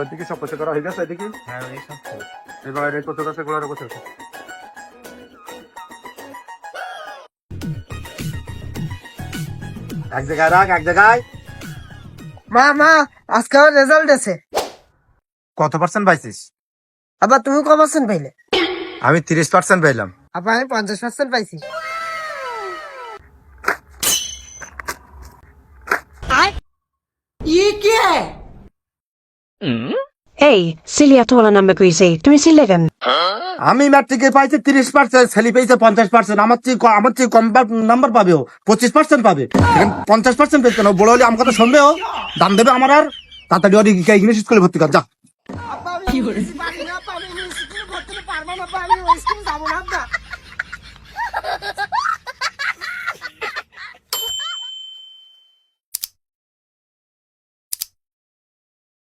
ওদিকে সব কিছু করা হয়ে গেছে এদিকে? হ্যাঁ ওই সব তো। এবার এই কত গাছে গোড়ার কত আছে? এক জায়গায় রাখ, এক জায়গায়। মা মা আজকে আমার রেজাল্ট আছে। কত পার্সেন্ট পাইছিস? আবার তুমি কত পার্সেন্ট পাইলে? আমি 30% পাইলাম। আবার আমি 50% পাইছি। Ei, Silja tuolla number greasy. তুমি সিলেভেন আমি ম্যাট্রিকে পাইছি 30%, ছেলে পেয়েছে 50%। আমার চেয়ে কম নাম্বার পাবে ও, 25% পাবে। 50% পেয়েছে না, বড় হলে আমার কথা শুনবে ও, দাম দেবে আমার। আর তাড়াতাড়ি ওর ইংলিশ স্কুলে ভর্তি কর, যা। আব্বা আমি ইংরেজি পারি না, পারি না, স্কুলে ভর্তি হতে পারবো না, পারি ওই স্কুলে যাবো না আব্বা।